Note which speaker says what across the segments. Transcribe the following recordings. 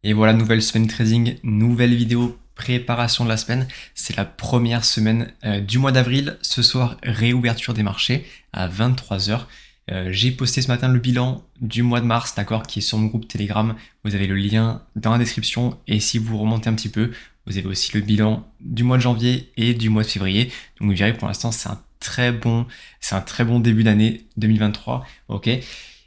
Speaker 1: Et voilà, nouvelle semaine trading, nouvelle vidéo préparation de la semaine. C'est la première semaine du mois d'avril. Ce soir, réouverture des marchés à 23h. J'ai posté ce matin le bilan du mois de mars, d'accord, qui est sur mon groupe Telegram. Vous avez le lien dans la description. Et si vous remontez un petit peu, vous avez aussi le bilan du mois de janvier et du mois de février. Donc vous verrez, pour l'instant, c'est un très bon début d'année 2023. Ok.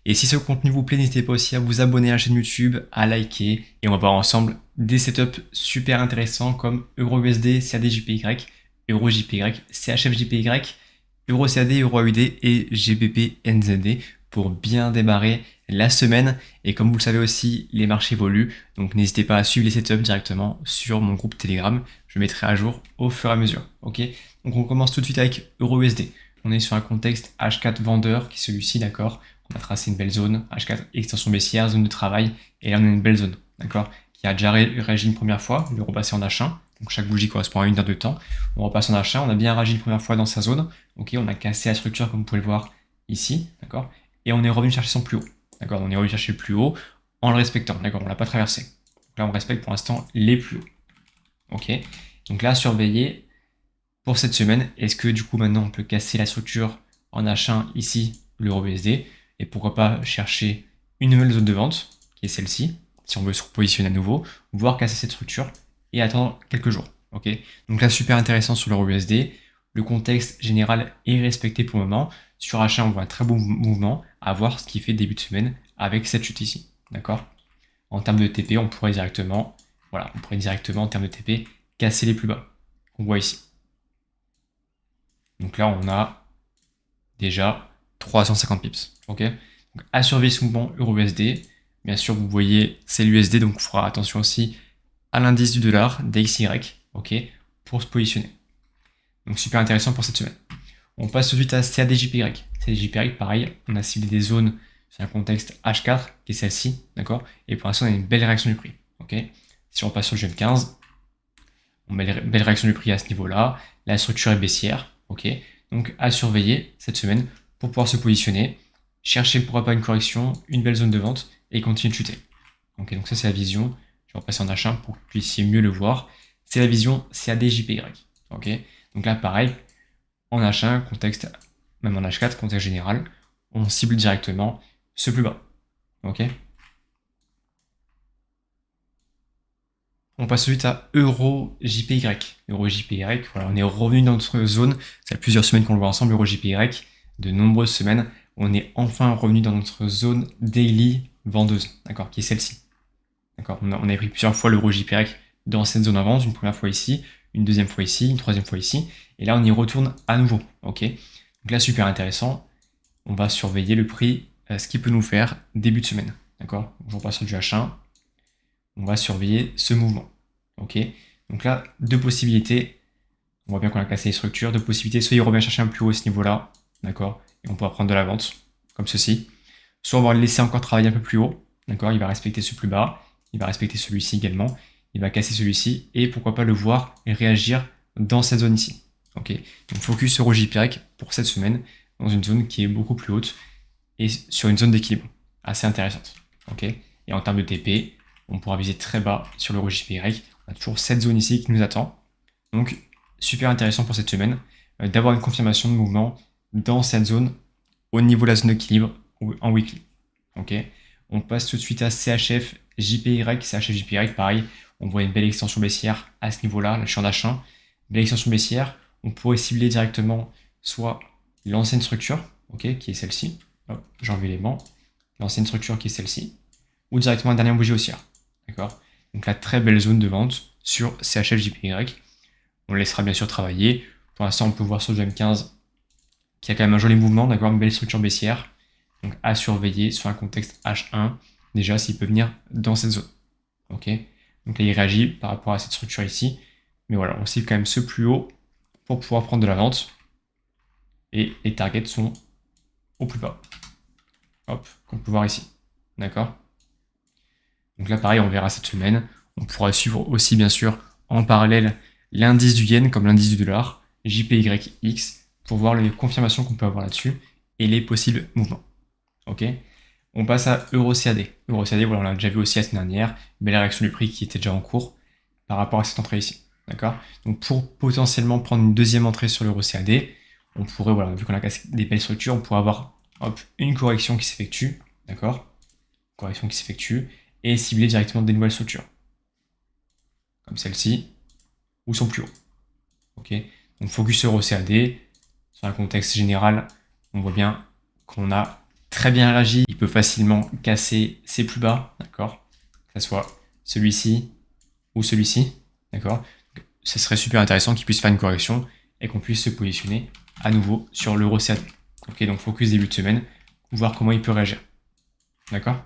Speaker 1: Et si ce contenu vous plaît, n'hésitez pas aussi à vous abonner à la chaîne YouTube, à liker, et on va voir ensemble des setups super intéressants comme EURUSD, CAD-JPY, EURJPY, CHF-JPY, EURCAD, EURAUD et GBP-NZD pour bien démarrer la semaine. Et comme vous le savez aussi, les marchés évoluent, donc n'hésitez pas à suivre les setups directement sur mon groupe Telegram. Je mettrai à jour au fur et à mesure. Ok. Donc on commence tout de suite avec EURUSD. On est sur un contexte H4 vendeur qui est celui-ci, d'accord. On a tracé une belle zone, H4 extension baissière, zone de travail, et là on a une belle zone, d'accord, qui a déjà réagi une première fois, le repasser en H1, donc chaque bougie correspond à une heure de temps, on repasse en H1, on a bien réagi une première fois dans sa zone, ok, on a cassé la structure comme vous pouvez le voir ici, d'accord, et on est revenu chercher son plus haut, d'accord, on est revenu chercher le plus haut en le respectant, d'accord, on l'a pas traversé, donc là on respecte pour l'instant les plus hauts, ok, donc là surveiller pour cette semaine, est-ce que du coup maintenant on peut casser la structure en H1 ici, l'EURUSD, et pourquoi pas chercher une nouvelle zone de vente, qui est celle-ci, si on veut se repositionner à nouveau, voire casser cette structure et attendre quelques jours. Ok. Donc là, super intéressant sur l'EURUSD. Le contexte général est respecté pour le moment. Sur H1, on voit un très bon mouvement, à voir ce qu'il fait début de semaine avec cette chute ici. D'accord. En termes de TP, on pourrait directement, en termes de TP, casser les plus bas qu'on voit ici. Donc là, on a déjà 350 pips. Ok. Donc à surveiller ce mouvement euro-USD. Bien sûr, vous voyez, c'est l'USD, donc il faudra attention aussi à l'indice du dollar, DXY, ok, pour se positionner. Donc super intéressant pour cette semaine. On passe tout de suite à CAD-JPY. CAD-JPY, pareil, on a ciblé des zones sur un contexte H4, qui est celle-ci, d'accord. Et pour l'instant, on a une belle réaction du prix, ok. Si on passe sur le GM15, on a une belle réaction du prix à ce niveau-là. La structure est baissière, ok. Donc à surveiller cette semaine pour pouvoir se positionner, chercher pourquoi pas une correction, une belle zone de vente et continuer de chuter. Ok, donc ça c'est la vision. Je vais repasser en H1 pour que vous puissiez mieux le voir. C'est la vision CAD-JPY. Ok, donc là pareil, en H1, contexte, même en H4, contexte général, on cible directement ce plus bas. Ok. On passe ensuite à EURJPY. EURJPY, voilà, on est revenu dans notre zone. Ça fait plusieurs semaines qu'on le voit ensemble, EURJPY. De nombreuses semaines, on est enfin revenu dans notre zone daily vendeuse, d'accord, qui est celle-ci. D'accord, on avait pris plusieurs fois l'EURJPY dans cette zone avant, une première fois ici, une deuxième fois ici, une troisième fois ici, et là on y retourne à nouveau. Ok. Donc là, super intéressant. On va surveiller le prix, ce qu'il peut nous faire début de semaine. D'accord. Je repasse sur du H1. On va surveiller ce mouvement. Ok. Donc là, deux possibilités. On voit bien qu'on a cassé les structures. Deux possibilités. Soit il revient chercher un plus haut à ce niveau-là. D'accord. Et on pourra prendre de la vente, comme ceci. Soit on va le laisser encore travailler un peu plus haut. D'accord. Il va respecter ce plus bas. Il va respecter celui-ci également. Il va casser celui-ci. Et pourquoi pas le voir réagir dans cette zone ici. Ok. Donc focus sur JPY pour cette semaine dans une zone qui est beaucoup plus haute et sur une zone d'équilibre assez intéressante. Ok. Et en termes de TP, on pourra viser très bas sur le JPY. On a toujours cette zone ici qui nous attend. Donc, super intéressant pour cette semaine d'avoir une confirmation de mouvement dans cette zone au niveau de la zone d'équilibre en weekly. Ok. On passe tout de suite à CHF, JPY, CHF, JPY, pareil. On voit une belle extension baissière à ce niveau-là. Là, je suis en H1. Belle extension baissière. On pourrait cibler directement soit l'ancienne structure, ok, qui est celle-ci. J'ai enlevé l'élément. L'ancienne structure qui est celle-ci. Ou directement la dernière bougie haussière. D'accord. Donc la très belle zone de vente sur CHF JPY. On le laissera bien sûr travailler. Pour l'instant, on peut voir sur le GM15 qui a quand même un joli mouvement, d'accord, une belle structure baissière. Donc à surveiller sur un contexte H1, déjà s'il peut venir dans cette zone. Ok. Donc là, il réagit par rapport à cette structure ici. Mais voilà, on cible quand même ce plus haut pour pouvoir prendre de la vente. Et les targets sont au plus bas. Hop, qu'on peut voir ici. D'accord. Donc là, pareil, on verra cette semaine. On pourra suivre aussi, bien sûr, en parallèle, l'indice du yen comme l'indice du dollar, JPYX, pour voir les confirmations qu'on peut avoir là-dessus et les possibles mouvements. Ok. On passe à EuroCAD. EuroCAD, voilà, on l'a déjà vu aussi la semaine dernière, mais la réaction du prix qui était déjà en cours par rapport à cette entrée ici. D'accord? Donc pour potentiellement prendre une deuxième entrée sur l'EuroCAD, on pourrait, voilà, vu qu'on a des belles structures, on pourrait avoir une correction qui s'effectue, d'accord? Correction qui s'effectue, et cibler directement des nouvelles structures. Comme celle-ci, ou son plus haut. Ok? Donc focus EuroCAD, sur un contexte général, on voit bien qu'on a très bien réagi. Il peut facilement casser ses plus bas, d'accord? Que ce soit celui-ci ou celui-ci, d'accord? Ce serait super intéressant qu'il puisse faire une correction et qu'on puisse se positionner à nouveau sur l'EuroCAD. Ok, donc focus début de semaine, voir comment il peut réagir. D'accord?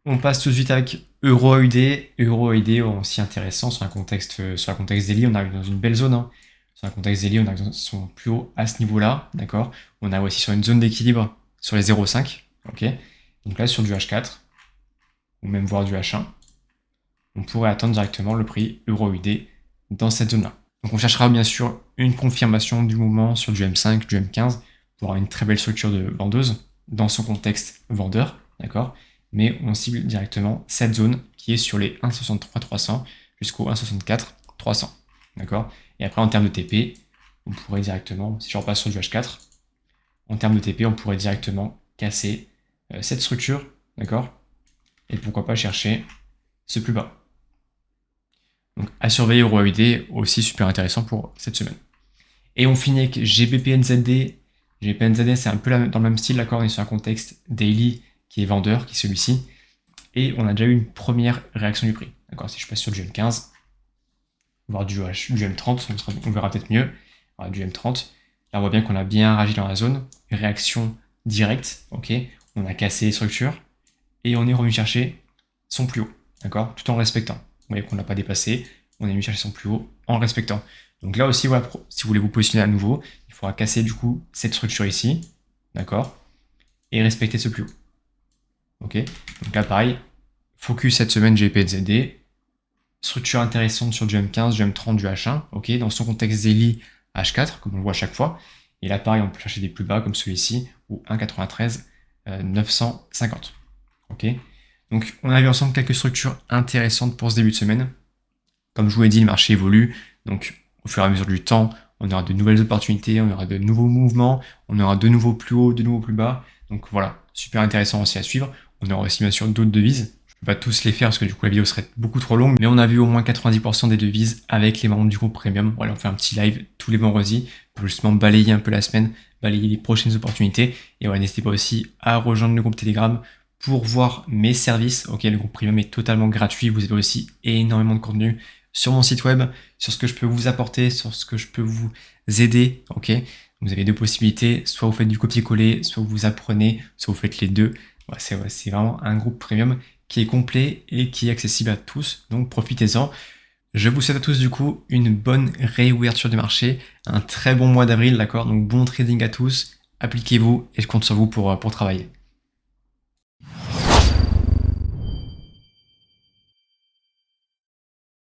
Speaker 1: On passe tout de suite avec EuroAUD. EuroAUD aussi intéressant sur un contexte daily, on arrive dans une belle zone. Hein. Sur un contexte daily, on arrive dans son plus haut à ce niveau-là, d'accord? On arrive aussi sur une zone d'équilibre sur les 0,5, ok? Donc là, sur du H4, ou même voir du H1, on pourrait attendre directement le prix EuroAUD dans cette zone-là. Donc on cherchera bien sûr une confirmation du mouvement sur du M5, du M15, pour avoir une très belle structure de vendeuse dans son contexte vendeur, d'accord? Mais on cible directement cette zone qui est sur les 1,63 300 jusqu'au 1,64 300, d'accord? Et après en termes de TP, on pourrait directement, si je repasse sur du H4, en termes de TP, on pourrait directement casser cette structure, d'accord? Et pourquoi pas chercher ce plus bas. Donc à surveiller EuroAUD, aussi super intéressant pour cette semaine. Et on finit avec GBPNZD. GBPNZD, c'est un peu dans le même style, d'accord? On est sur un contexte daily qui est vendeur, qui est celui-ci. Et on a déjà eu une première réaction du prix. D'accord? Si je passe sur du M15, voire du M30, on verra peut-être mieux. Alors, du M30. Là, on voit bien qu'on a bien réagi dans la zone. Réaction directe, ok? On a cassé les structures et on est revenu chercher son plus haut, d'accord? Tout en respectant. Vous voyez qu'on n'a pas dépassé, on est venu chercher son plus haut en respectant. Donc là aussi, voilà, si vous voulez vous positionner à nouveau, il faudra casser du coup cette structure ici, d'accord? Et respecter ce plus haut. Ok? Donc là, pareil, focus cette semaine GPZD, structure intéressante sur du M15, du M30, du H1, ok? Dans son contexte daily H4, comme on le voit à chaque fois. Et là, pareil, on peut chercher des plus bas comme celui-ci, ou 1,93 950. Ok? Donc, on a vu ensemble quelques structures intéressantes pour ce début de semaine. Comme je vous l'ai dit, le marché évolue. Donc, au fur et à mesure du temps, on aura de nouvelles opportunités, on aura de nouveaux mouvements, on aura de nouveaux plus hauts, de nouveaux plus bas. Donc voilà, super intéressant aussi à suivre. On aura aussi bien sûr d'autres devises. Je ne peux pas tous les faire parce que du coup la vidéo serait beaucoup trop longue. Mais on a vu au moins 90% des devises avec les membres du groupe Premium. Voilà, on fait un petit live tous les vendredis pour justement balayer un peu la semaine, balayer les prochaines opportunités. Et voilà, n'hésitez pas aussi à rejoindre le groupe Telegram pour voir mes services. Ok, le groupe Premium est totalement gratuit. Vous avez aussi énormément de contenu sur mon site web, sur ce que je peux vous apporter, sur ce que je peux vous aider. Ok, vous avez deux possibilités. Soit vous faites du copier-coller, soit vous apprenez, soit vous faites les deux. Voilà, c'est vraiment un groupe Premium qui est complet et qui est accessible à tous. Donc profitez-en. Je vous souhaite à tous du coup une bonne réouverture du marché, un très bon mois d'avril, d'accord? Donc bon trading à tous, appliquez-vous et je compte sur vous pour travailler.